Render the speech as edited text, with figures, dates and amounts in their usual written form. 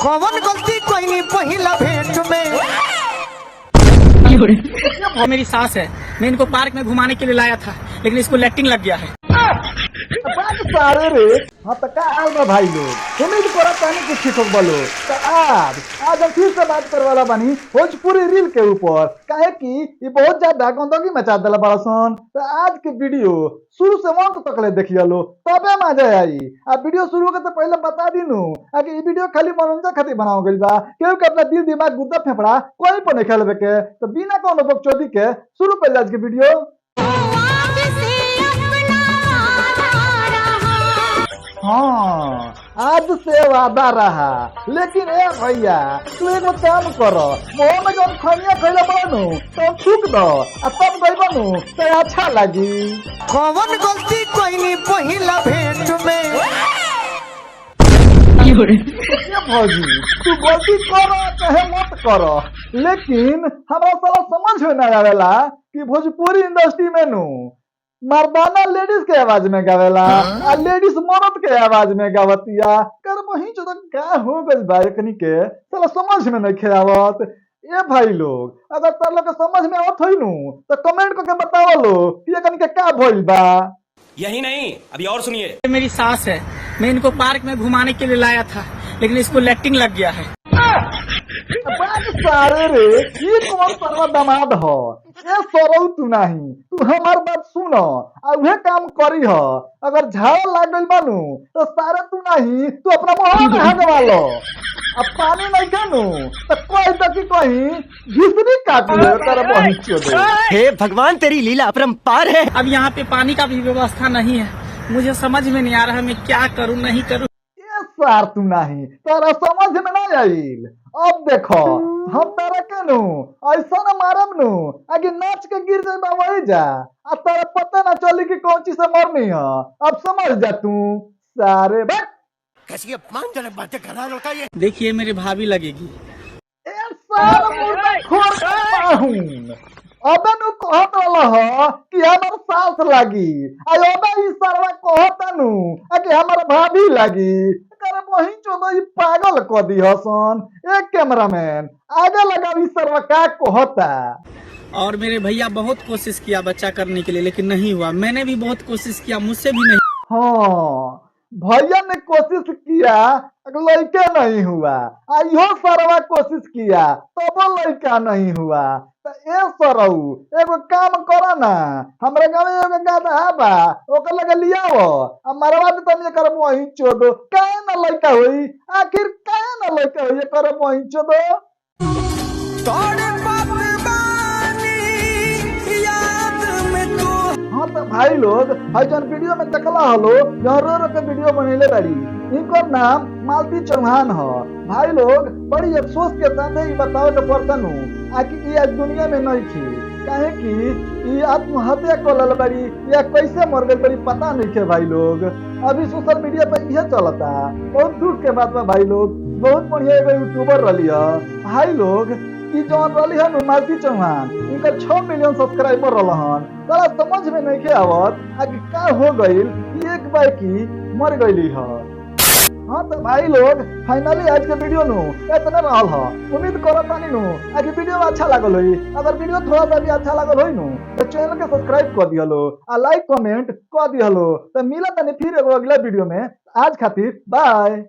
कौन गलती कोई नहीं पहिला भेंट में। मेरी सास है, मैं इनको पार्क में घुमाने के लिए लाया था, लेकिन इसको लैट्रिन लग गया है। सारे रे हाँ तो का हाल बा भाई लोग, उम्मीद करा तानी कुछ ठीक हो बोलो। तो आज हम फिर से बात करे वाला बानी भोजपुरी रील के ऊपर, काहे कि ये बहुत ज्यादा गंदगी मचा देला बड़ा सन। तो आज के वीडियो शुरू से अंत तक ले देखिए लो, तबे मजा आई। आ वीडियो शुरू के तो पहले बता दीनू कि ये वीडियो खाली मनोरंजन खातिर बनाओ गइल बा, केहू के अपना दिल दिमाग गुद्दा फेफड़ा कोई पर नहीं खेलबे के। तो बिना कोनो बकचोदी के शुरू कर आज के वीडियो। हाँ आज से वादा रहा, लेकिन ए भैया तू एगो काम कर, मुँह में जब खनिया खैले बनू तो थूक दो आ तब गई बनू तो अच्छा लगी। कौन गलती कोई नहीं पहिला भेंट में। भौजी तू गलती कर चाहे मत कर, लेकिन हमारा साला समझ में न आवेला कि भोजपुरी इंडस्ट्री में नू मर्दाना लेडीज के आवाज में गावेला आ लेडीज मर्द के आवाज में गावतिया। कर वही जो का हो गइल बा एकनी के साला समझ में नहीं खेआवत। ए भाई लोग अगर तार लोग के समझ में आवत होई नु तो कमेंट करके बताओ लो कि एकनी के का भइल बा। यही नहीं, अभी और सुनिए। मेरी सास है, मैं इनको पार्क में घुमाने के लिए लाया था, लेकिन इसको लैट्रिन लग गया है। सारे रे ये कौन सरवा दामाद हो, ये सरौ तू नहीं, तू हमार बात सुन आ उहे काम करी हो। अगर झाड़ा लाग गइल बानू तो सारे तू नहीं, तू अपना मुंह में हाथ डाल लो। अब पानी नहीं खानू तो कोई तक की कहीं घिसरी काट ले तेरा बहुत चोदे। हे भगवान तेरी लीला अपरंपार है। अब यहाँ पे पानी का भी व्यवस्था नहीं है, मुझे समझ में नहीं आ रहा मैं क्या करूँ नहीं करूँ। सार तू नहीं तारा समझ में नहीं आइल। अब देखो हम तारा के नु ऐसा न मारब नु आगे नाच के गिर जाए वही जा, अब तारा पता ना चली कि कौन चीज से मरनी है। अब समझ जा तू सारे कैसी अपमानजनक बातें कर रहा लड़का ये। देखिए मेरी भाभी लगेगी। अबे नु कहत वाला हो कि हमार सास लागी, अबे ई सरवा कहत नु कि हमार भाभी लागी। करे वही चोदो ई पागल क दी हसन। एक कैमरामैन आगे लगा ई सरवा का कहता। और मेरे भैया बहुत कोशिश किया बच्चा करने के लिए, लेकिन नहीं हुआ। मैंने भी बहुत कोशिश किया, मुझसे भी नहीं। हाँ भैया ने कोशिश किया लड़का नहीं हुआ, इहो सरवा कोशिश किया तब लड़का नहीं हुआ। तो ए सरऊ एगो काम करो ना, हमरे गाँव में एगो गाधा बा ओकर लगे लियाओ आ मरवा दे तनी कर वही चोदो। काहे ना लड़का होई, आखिर काहे ना लड़का होई कर वही चोदो। हाँ तो भाई लोग भाई जन वीडियो में तकला हलो जहाँ रो रो के वीडियो बनेले बाड़ी, इनकर नाम मालती चौहान हो। भाई लोग बड़ी अफसोस के साथ ही बताओ के पड़तन आखिर आज दुनिया में नहीं थी, काहे कि ये आत्महत्या कर लल बड़ी या कैसे मर गई बड़ी पता नहीं थे। भाई लोग अभी सोशल मीडिया पे यह चलता, बहुत दुख के बात बा भाई लोग। बहुत बढ़िया एगो यूट्यूबर रही है भाई लोग, ई जौन रही है मालती चौहान, इनका 6 मिलियन सब्सक्राइबर रहन। साला समझ में नहीं के आवत आगे का हो गइल, एक बार की मर गइली है। हाँ तो भाई लोग फाइनली आज के वीडियो नु इतना रहल है। उम्मीद करत बानी नु आगे वीडियो अच्छा लागल होई। अगर वीडियो थोड़ा सा भी अच्छा लागल होई नु तो चैनल के सब्सक्राइब कर दिहलो आ लाइक कमेंट कर दिहलो। तो मिला तनी फिर एगो अगला वीडियो में। आज खातिर बाय।